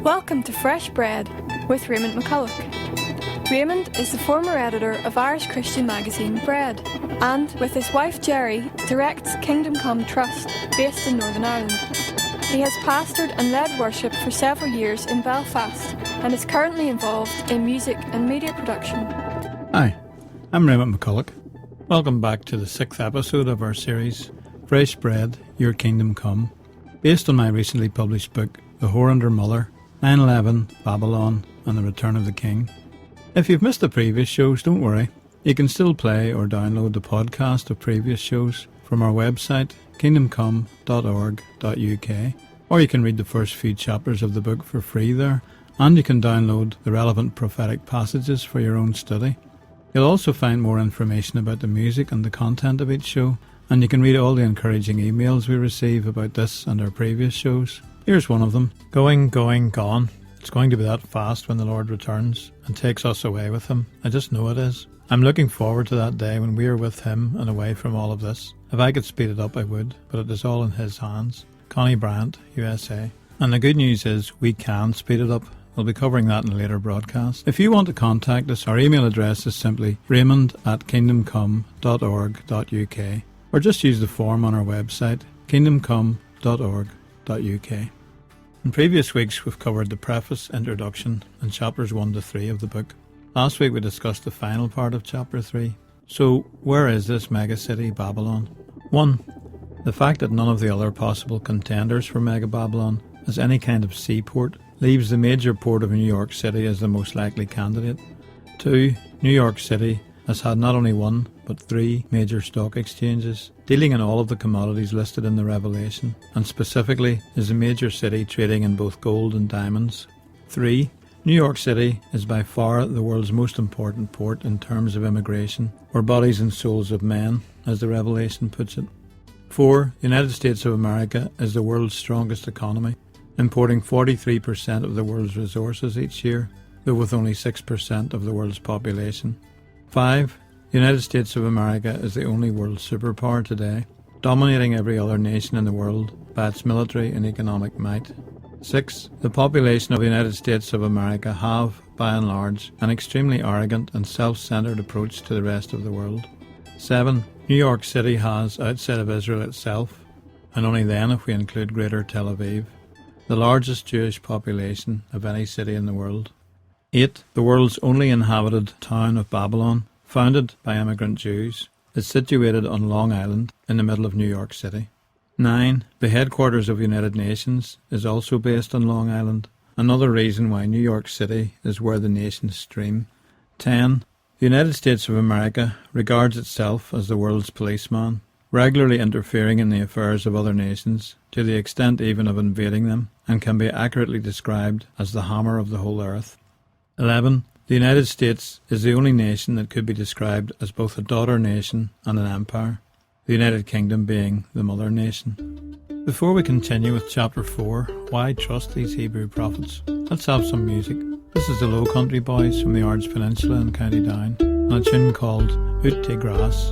Welcome to Fresh Bread with Raymond McCulloch. Raymond is the former editor of Irish Christian magazine Bread, and with his wife Jerry directs Kingdom Come Trust, based in Northern Ireland. He has pastored and led worship for several years in Belfast and is currently involved in music and media production. Hi, I'm Raymond McCulloch. Welcome back to the 6th episode of our series, Fresh Bread, Your Kingdom Come, based on my recently published book, The Whore and Her Mother, 9/11, Babylon, and the Return of the King. If you've missed the previous shows, don't worry. You can still play or download the podcast of previous shows from our website, kingdomcome.org.uk, or you can read the first few chapters of the book for free there, and you can download the relevant prophetic passages for your own study. You'll also find more information about the music and the content of each show, and you can read all the encouraging emails we receive about this and our previous shows. Here's one of them. Going, gone. It's going to be that fast when the Lord returns and takes us away with him. I just know it is. I'm looking forward to that day when we are with him and away from all of this. If I could speed it up, I would, but it is all in his hands. Connie Brandt, USA. And the good news is we can speed it up. We'll be covering that in a later broadcast. If you want to contact us, our email address is simply raymond@kingdomcome.org.uk, or just use the form on our website, kingdomcome.org.uk. In previous weeks, we've covered the preface, introduction, and chapters 1 to 3 of the book. Last week, we discussed the final part of chapter 3. So, where is this megacity, Babylon? 1. The fact that none of the other possible contenders for Mega Babylon has any kind of seaport leaves the major port of New York City as the most likely candidate. 2. New York City has had not only one, but 3 major stock exchanges, dealing in all of the commodities listed in the Revelation, and specifically is a major city trading in both gold and diamonds. 3. New York City is by far the world's most important port in terms of immigration, or bodies and souls of men, as the Revelation puts it. 4. The United States of America is the world's strongest economy, importing 43% of the world's resources each year, though with only 6% of the world's population. 5. The United States of America is the only world superpower today, dominating every other nation in the world by its military and economic might. 6. The population of the United States of America have, by and large, an extremely arrogant and self-centered approach to the rest of the world. 7. New York City has, outside of Israel itself, and only then if we include Greater Tel Aviv, the largest Jewish population of any city in the world. 8. The world's only inhabited town of Babylon, founded by immigrant Jews, is situated on Long Island in the middle of New York City. 9. The headquarters of United Nations is also based on Long Island, another reason why New York City is where the nations stream. 10. The United States of America regards itself as the world's policeman, regularly interfering in the affairs of other nations, to the extent even of invading them, and can be accurately described as the hammer of the whole earth. 11. The United States is the only nation that could be described as both a daughter nation and an empire, the United Kingdom being the mother nation. Before we continue with chapter 4, why trust these Hebrew prophets? Let's have some music. This is the Low Country Boys from the Ards Peninsula in County Down, and a tune called Ut te Gras.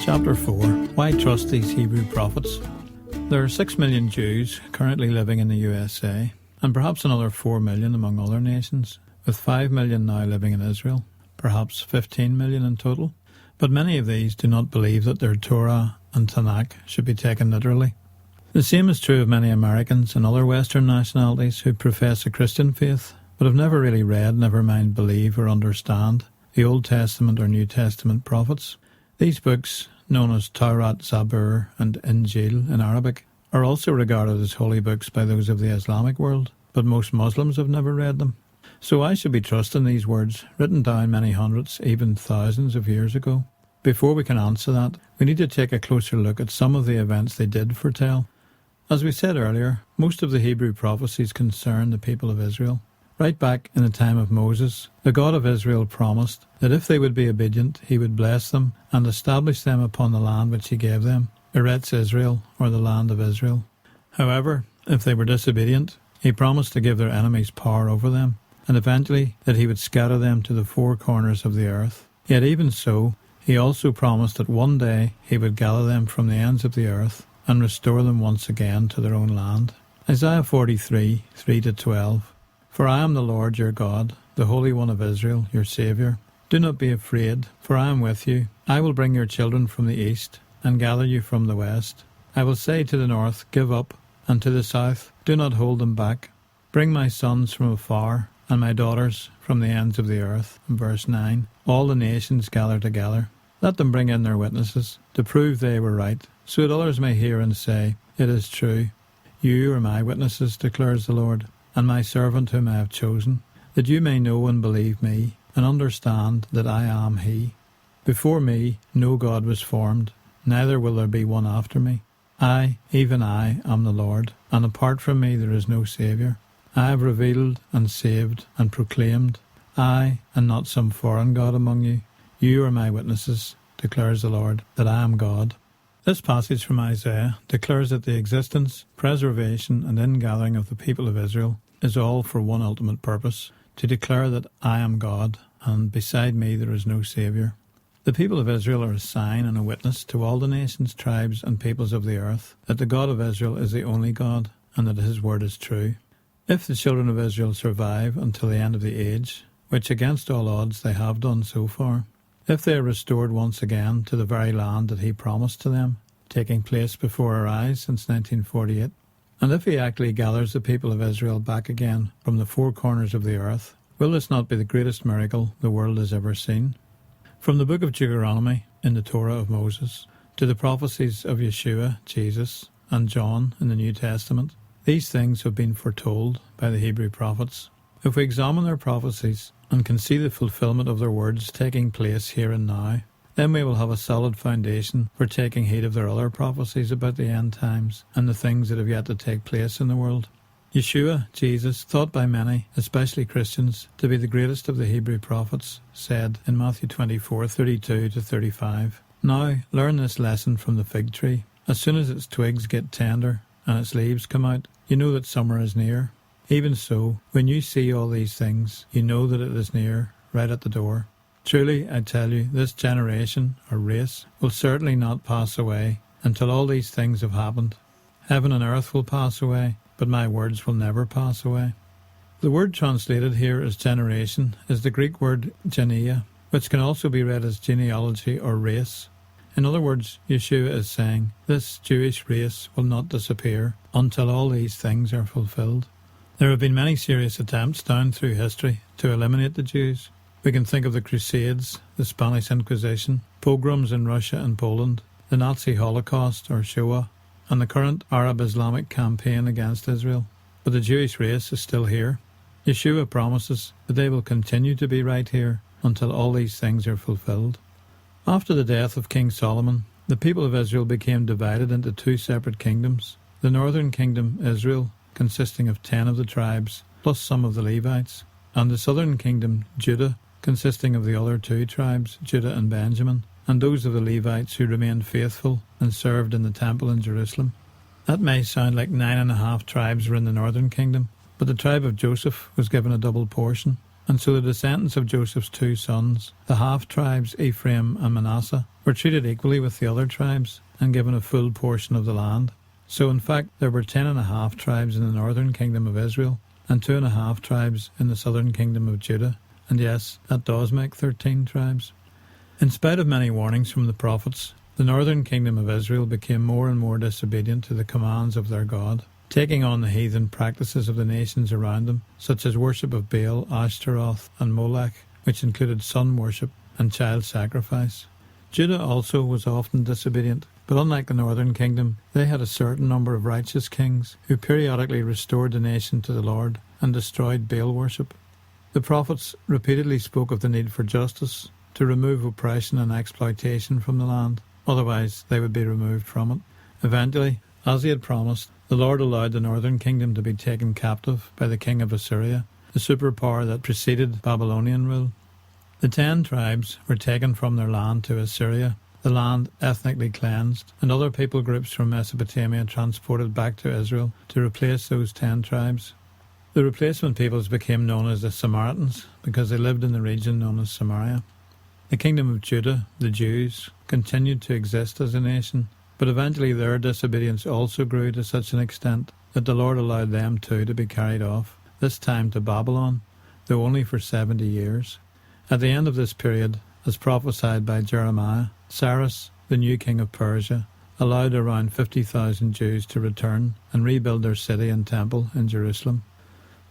Chapter 4. Why trust these Hebrew prophets? There are 6 million Jews currently living in the USA, and perhaps another 4 million among other nations, with 5 million now living in Israel, perhaps 15 million in total. But many of these do not believe that their Torah and Tanakh should be taken literally. The same is true of many Americans and other Western nationalities who profess a Christian faith, but have never really read, never mind believe or understand, the Old Testament or New Testament prophets. These books, known as Torah, Zabur and Injil in Arabic, are also regarded as holy books by those of the Islamic world, but most Muslims have never read them. So I should be trusting these words, written down many hundreds, even thousands of years ago. Before we can answer that, we need to take a closer look at some of the events they did foretell. As we said earlier, most of the Hebrew prophecies concern the people of Israel. Right back in the time of Moses, the God of Israel promised that if they would be obedient, he would bless them and establish them upon the land which he gave them, Eretz Israel, or the land of Israel. However, if they were disobedient, he promised to give their enemies power over them, and eventually that he would scatter them to the four corners of the earth. Yet even so, he also promised that one day he would gather them from the ends of the earth and restore them once again to their own land. Isaiah 43, 3-12. For I am the Lord your God, the Holy One of Israel, your Saviour. Do not be afraid, for I am with you. I will bring your children from the east, and gather you from the west. I will say to the north, give up, and to the south, do not hold them back. Bring my sons from afar, and my daughters from the ends of the earth. Verse 9. All the nations gather together. Let them bring in their witnesses, to prove they were right, so that others may hear and say, it is true. You are my witnesses, declares the Lord, and my servant whom I have chosen, that you may know and believe me, and understand that I am he. Before me no God was formed, neither will there be one after me. I, even I, am the Lord, and apart from me there is no Saviour. I have revealed and saved and proclaimed, I, and not some foreign God among you. You are my witnesses, declares the Lord, that I am God. This passage from Isaiah declares that the existence, preservation and ingathering of the people of Israel is all for one ultimate purpose, to declare that I am God, and beside me there is no Saviour. The people of Israel are a sign and a witness to all the nations, tribes and peoples of the earth that the God of Israel is the only God, and that his word is true. If the children of Israel survive until the end of the age, which against all odds they have done so far, if they are restored once again to the very land that he promised to them, taking place before our eyes since 1948, and if he actually gathers the people of Israel back again from the four corners of the earth, will this not be the greatest miracle the world has ever seen? From the book of Deuteronomy in the Torah of Moses to the prophecies of Yeshua, Jesus, and John in the New Testament, these things have been foretold by the Hebrew prophets. If we examine their prophecies and can see the fulfillment of their words taking place here and now, then we will have a solid foundation for taking heed of their other prophecies about the end times and the things that have yet to take place in the world. Yeshua, Jesus, thought by many, especially Christians, to be the greatest of the Hebrew prophets, said in Matthew 24:32-35, Now learn this lesson from the fig tree. As soon as its twigs get tender and its leaves come out, you know that summer is near. Even so, when you see all these things, you know that it is near, right at the door. Truly, I tell you, this generation, or race, will certainly not pass away until all these things have happened. Heaven and earth will pass away, but my words will never pass away. The word translated here as generation is the Greek word genea, which can also be read as genealogy or race. In other words, Yeshua is saying, this Jewish race will not disappear until all these things are fulfilled. There have been many serious attempts down through history to eliminate the Jews. We can think of the Crusades, the Spanish Inquisition, pogroms in Russia and Poland, the Nazi Holocaust or Shoah, and the current Arab-Islamic campaign against Israel. But the Jewish race is still here. Yeshua promises that they will continue to be right here until all these things are fulfilled. After the death of King Solomon, the people of Israel became divided into two separate kingdoms. The northern kingdom, Israel, consisting of 10 of the tribes, plus some of the Levites, and the southern kingdom, Judah, consisting of the other two tribes, Judah and Benjamin, and those of the Levites who remained faithful and served in the temple in Jerusalem. That may sound like 9.5 tribes were in the northern kingdom, but the tribe of Joseph was given a double portion, and so the descendants of Joseph's two sons, the half-tribes Ephraim and Manasseh, were treated equally with the other tribes and given a full portion of the land. So in fact there were 10.5 tribes in the northern kingdom of Israel and 2.5 tribes in the southern kingdom of Judah. And yes, that does make 13 tribes. In spite of many warnings from the prophets, the northern kingdom of Israel became more and more disobedient to the commands of their God, taking on the heathen practices of the nations around them, such as worship of Baal, Ashtaroth and Molech, which included sun worship and child sacrifice. Judah also was often disobedient, but unlike the northern kingdom, they had a certain number of righteous kings who periodically restored the nation to the Lord and destroyed Baal worship. The prophets repeatedly spoke of the need for justice, to remove oppression and exploitation from the land, otherwise they would be removed from it. Eventually, as he had promised, the Lord allowed the northern kingdom to be taken captive by the king of Assyria, the superpower that preceded Babylonian rule. The 10 tribes were taken from their land to Assyria, the land ethnically cleansed, and other people groups from Mesopotamia transported back to Israel to replace those 10 tribes. The replacement peoples became known as the Samaritans because they lived in the region known as Samaria. The kingdom of Judah, the Jews, continued to exist as a nation, but eventually their disobedience also grew to such an extent that the Lord allowed them too to be carried off, this time to Babylon, though only for 70 years. At the end of this period, as prophesied by Jeremiah, Cyrus, the new king of Persia, allowed around 50,000 Jews to return and rebuild their city and temple in Jerusalem.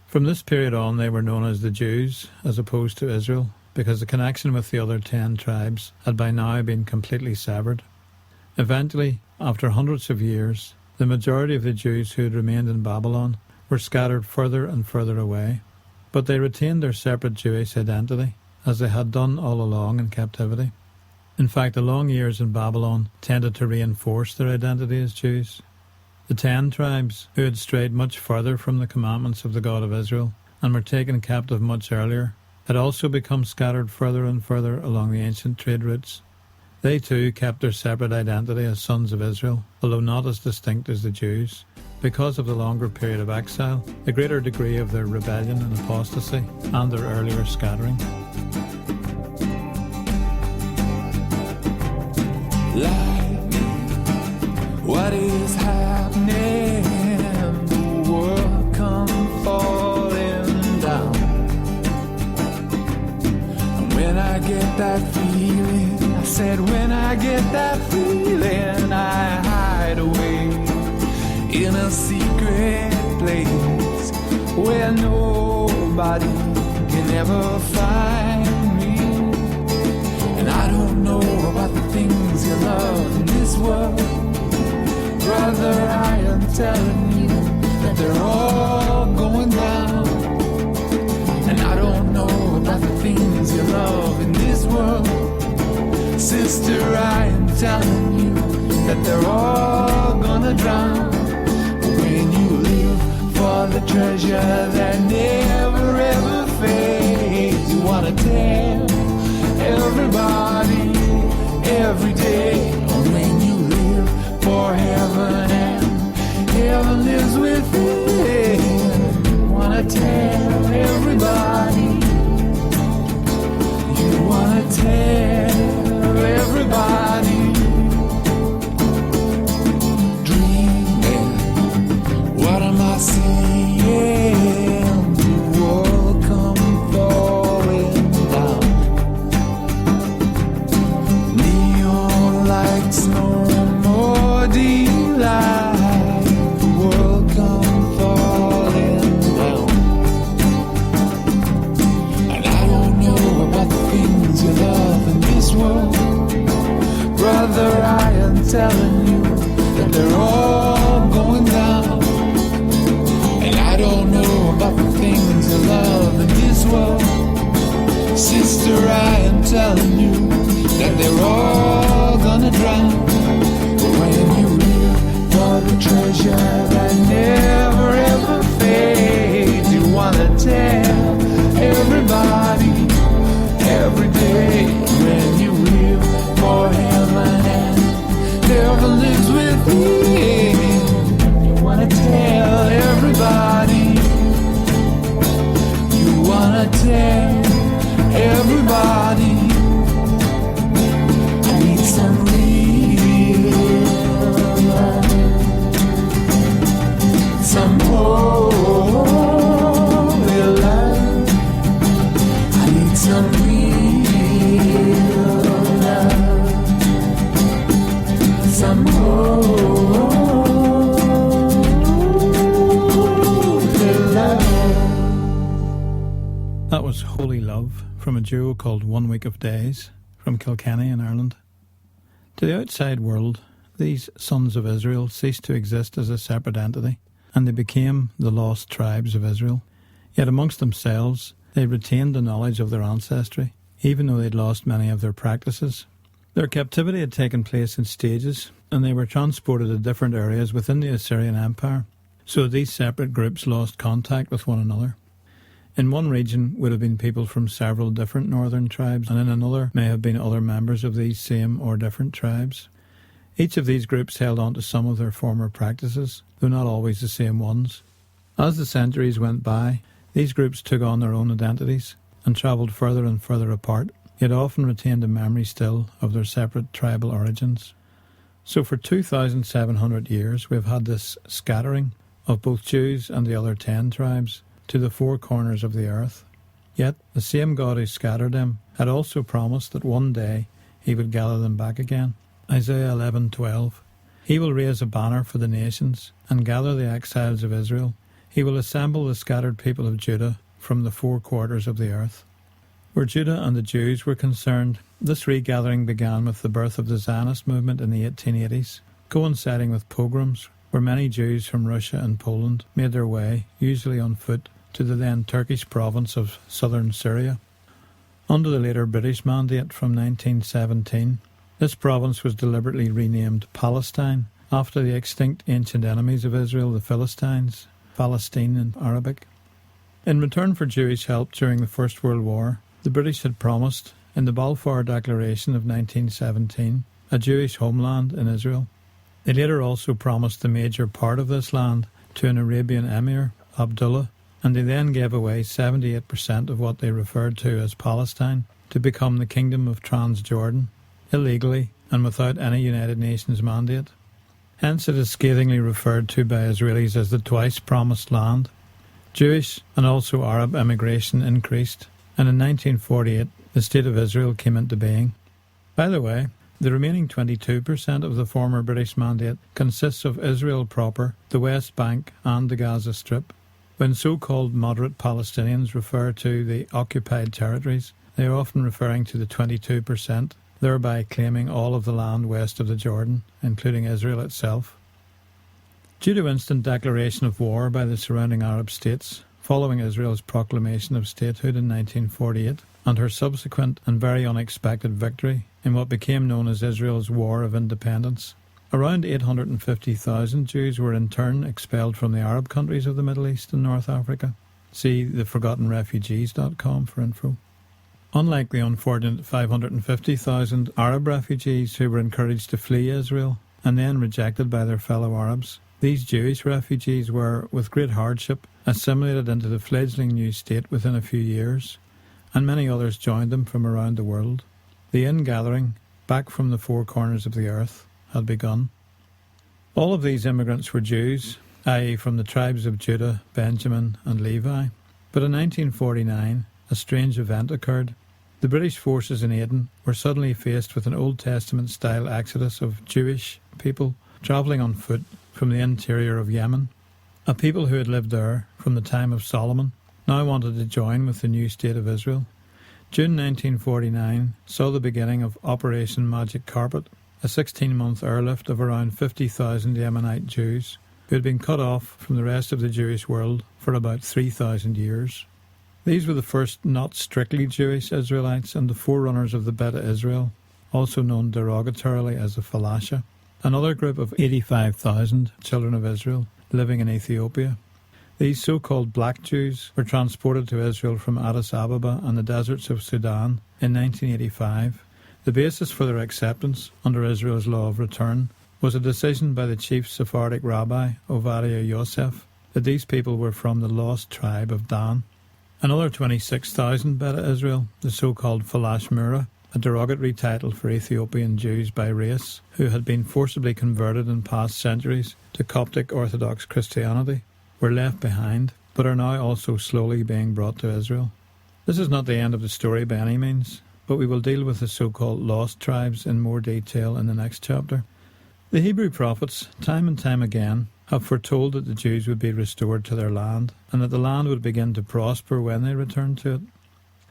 From this period on, they were known as the Jews, as opposed to Israel, because the connection with the other 10 tribes had by now been completely severed. Eventually, after hundreds of years, the majority of the Jews who had remained in Babylon were scattered further and further away, but they retained their separate Jewish identity, as they had done all along in captivity. In fact, the long years in Babylon tended to reinforce their identity as Jews. The 10 tribes, who had strayed much further from the commandments of the God of Israel and were taken captive much earlier, had also become scattered further and further along the ancient trade routes. They too kept their separate identity as sons of Israel, although not as distinct as the Jews, because of the longer period of exile, the greater degree of their rebellion and apostasy, and their earlier scattering. Like what is happening, the world come falling down. And when I get that feeling, I said when I get that feeling, I hide away in a secret place where nobody can ever find me. And I don't know about the things you love in this world, brother, I am telling you that they're all going down. And I don't know about the things you love in this world, sister, I am telling you that they're all gonna drown. When you live for the treasure that never ever fades, you wanna tell everybody every day. When you live for heaven and heaven lives within, you wanna tell everybody. You wanna tell everybody. Dreaming, what am I seeing? The world come falling down. Neon lights, no more delight. The world come falling down. And I don't know about the things you love in this world, brother, I am telling you that they're all going down. And I don't know about the things you love in this world, sister, I am telling you that they're all gonna drown. But when you live for the treasure that never ever fades, you wanna tell everybody every day. When you live for heaven and heaven lives within, you wanna tell everybody. You wanna tell everybody. I need some some holy love. That was Holy Love from a duo called 1 Week of Days from Kilkenny in Ireland. To the outside world, these sons of Israel ceased to exist as a separate entity, and they became the lost tribes of Israel. Yet amongst themselves, they retained the knowledge of their ancestry, even though they'd lost many of their practices. Their captivity had taken place in stages, and they were transported to different areas within the Assyrian Empire, so these separate groups lost contact with one another. In one region would have been people from several different northern tribes, and in another may have been other members of these same or different tribes. Each of these groups held on to some of their former practices, though not always the same ones. As the centuries went by, these groups took on their own identities and travelled further and further apart, yet often retained a memory still of their separate tribal origins. So for 2,700 years we have had this scattering of both Jews and the other 10 tribes to the four corners of the earth. Yet the same God who scattered them had also promised that one day he would gather them back again. Isaiah 11:12. He will raise a banner for the nations and gather the exiles of Israel. He will assemble the scattered people of Judah from the four quarters of the earth. Where Judah and the Jews were concerned, this regathering began with the birth of the Zionist movement in the 1880s, coinciding with pogroms where many Jews from Russia and Poland made their way, usually on foot, to the then Turkish province of southern Syria. Under the later British mandate from 1917, this province was deliberately renamed Palestine after the extinct ancient enemies of Israel, the Philistines, Palestine in Arabic. In return for Jewish help during the First World War, the British had promised, in the Balfour Declaration of 1917, a Jewish homeland in Israel. They later also promised the major part of this land to an Arabian emir, Abdullah, and they then gave away 78% of what they referred to as Palestine to become the Kingdom of Transjordan, illegally and without any United Nations mandate. Hence it is scathingly referred to by Israelis as the twice promised land. Jewish and also Arab immigration increased, and in 1948 the State of Israel came into being. By the way, the remaining 22% of the former British mandate consists of Israel proper, the West Bank and the Gaza Strip. When so-called moderate Palestinians refer to the occupied territories, they are often referring to the 22%, thereby claiming all of the land west of the Jordan, including Israel itself. Due to instant declaration of war by the surrounding Arab states, following Israel's proclamation of statehood in 1948, and her subsequent and very unexpected victory in what became known as Israel's War of Independence, around 850,000 Jews were in turn expelled from the Arab countries of the Middle East and North Africa. See theforgottenrefugees.com for info. Unlike the unfortunate 550,000 Arab refugees who were encouraged to flee Israel and then rejected by their fellow Arabs, these Jewish refugees were, with great hardship, assimilated into the fledgling new state within a few years, and many others joined them from around the world. The ingathering, back from the four corners of the earth, had begun. All of these immigrants were Jews, i.e. from the tribes of Judah, Benjamin and Levi. But in 1949, a strange event occurred. The British forces in Aden were suddenly faced with an Old Testament-style exodus of Jewish people travelling on foot from the interior of Yemen. A people who had lived there from the time of Solomon now wanted to join with the new state of Israel. June 1949 saw the beginning of Operation Magic Carpet, a 16-month airlift of around 50,000 Yemenite Jews who had been cut off from the rest of the Jewish world for about 3,000 years. These were the first not strictly Jewish Israelites and the forerunners of the Beta Israel, also known derogatorily as the Falasha, another group of 85,000 children of Israel living in Ethiopia. These so-called black Jews were transported to Israel from Addis Ababa and the deserts of Sudan in 1985. The basis for their acceptance under Israel's law of return was a decision by the chief Sephardic rabbi, Ovadia Yosef, that these people were from the lost tribe of Dan. Another 26,000 Beta Israel, the so-called Falash Mura, a derogatory title for Ethiopian Jews by race, who had been forcibly converted in past centuries to Coptic Orthodox Christianity, were left behind, but are now also slowly being brought to Israel. This is not the end of the story by any means, but we will deal with the so-called lost tribes in more detail in the next chapter. The Hebrew prophets, time and time again, have foretold that the Jews would be restored to their land, and that the land would begin to prosper when they returned to it.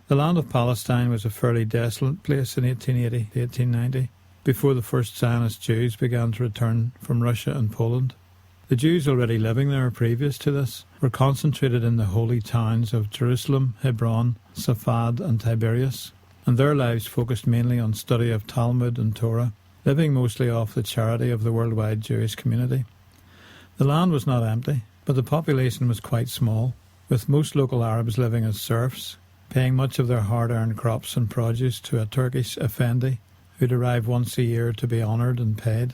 The land of Palestine was a fairly desolate place in 1880 to 1890, before the first Zionist Jews began to return from Russia and Poland. The Jews already living there previous to this were concentrated in the holy towns of Jerusalem, Hebron, Safad and Tiberias, and their lives focused mainly on study of Talmud and Torah, living mostly off the charity of the worldwide Jewish community. The land was not empty, but the population was quite small, with most local Arabs living as serfs, paying much of their hard-earned crops and produce to a Turkish effendi who'd arrive once a year to be honoured and paid.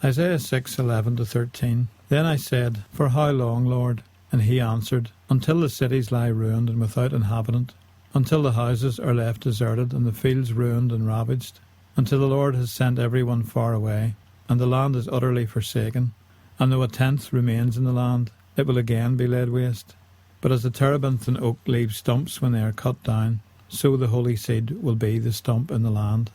Isaiah 6:11-13. Then I said, For how long, Lord? And he answered, Until the cities lie ruined and without inhabitant, until the houses are left deserted and the fields ruined and ravaged, until the Lord has sent everyone far away, and the land is utterly forsaken, and though a tenth remains in the land, it will again be laid waste. But as the terebinth and oak leave stumps when they are cut down, so the holy seed will be the stump in the land.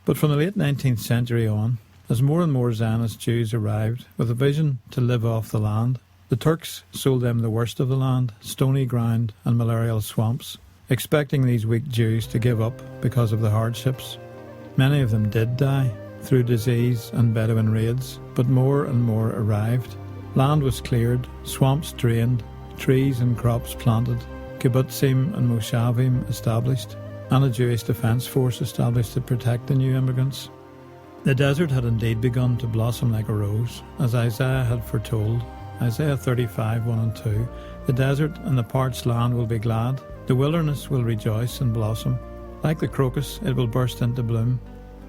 But from the late 19th century on, as more and more Zionist Jews arrived with a vision to live off the land, the Turks sold them the worst of the land, stony ground and malarial swamps, expecting these weak Jews to give up because of the hardships. Many of them did die through disease and Bedouin raids, but more and more arrived. Land was cleared, swamps drained, trees and crops planted, kibbutzim and moshavim established, and a Jewish defence force established to protect the new immigrants. The desert had indeed begun to blossom like a rose, as Isaiah had foretold. Isaiah 35:1-2. The desert and the parched land will be glad, the wilderness will rejoice and blossom. Like the crocus, it will burst into bloom.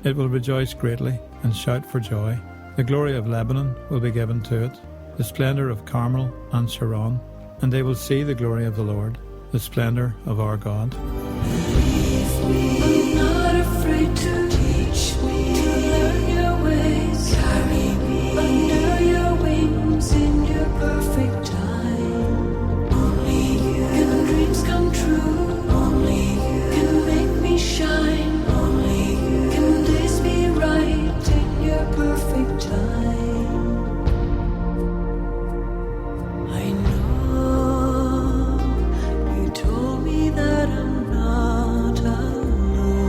It will rejoice greatly and shout for joy. The glory of Lebanon will be given to it, the splendour of Carmel and Sharon, and they will see the glory of the Lord, the splendour of our God. I'm not afraid to teach me to learn your ways. Carry me under your wings in your perfect time. Only you can dreams come true. Only you can make me shine. Only you can days be right in your perfect time. I know you told me that I'm not alone.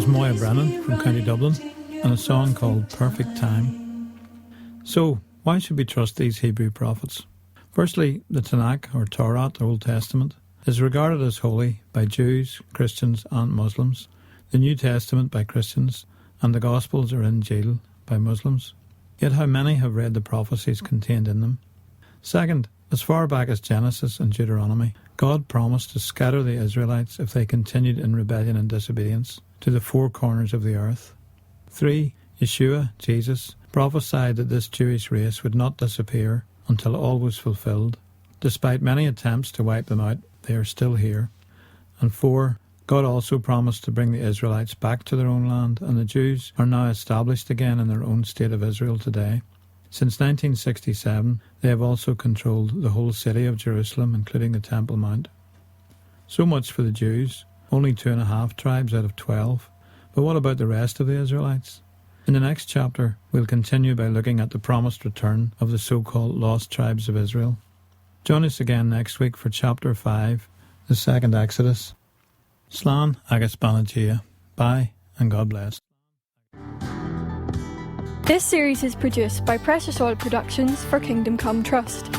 was Máire Brennan from County Dublin and a song called Perfect Time. So, why should we trust these Hebrew prophets? Firstly, the Tanakh or Torah, the Old Testament, is regarded as holy by Jews, Christians and Muslims, the New Testament by Christians, and the Gospels or Injil by Muslims. Yet how many have read the prophecies contained in them? Second, as far back as Genesis and Deuteronomy, God promised to scatter the Israelites if they continued in rebellion and disobedience to the four corners of the earth. 3. Yeshua, Jesus, prophesied that this Jewish race would not disappear until all was fulfilled. Despite many attempts to wipe them out, they are still here. And 4. God also promised to bring the Israelites back to their own land, and the Jews are now established again in their own state of Israel today. Since 1967, they have also controlled the whole city of Jerusalem, including the Temple Mount. So much for the Jews, only 2.5 tribes out of 12. But what about the rest of the Israelites? In the next chapter, we'll continue by looking at the promised return of the so-called lost tribes of Israel. Join us again next week for chapter 5, the second Exodus. Slán agus Banagia. Bye, and God bless. This series is produced by Precious Oil Productions for Kingdom Come Trust.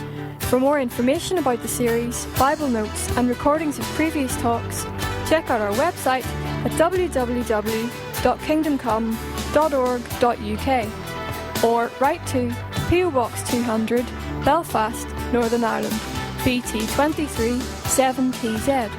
For more information about the series, Bible notes and recordings of previous talks, check out our website at www.kingdomcome.org.uk or write to PO Box 200, Belfast, Northern Ireland, BT 23 7TZ.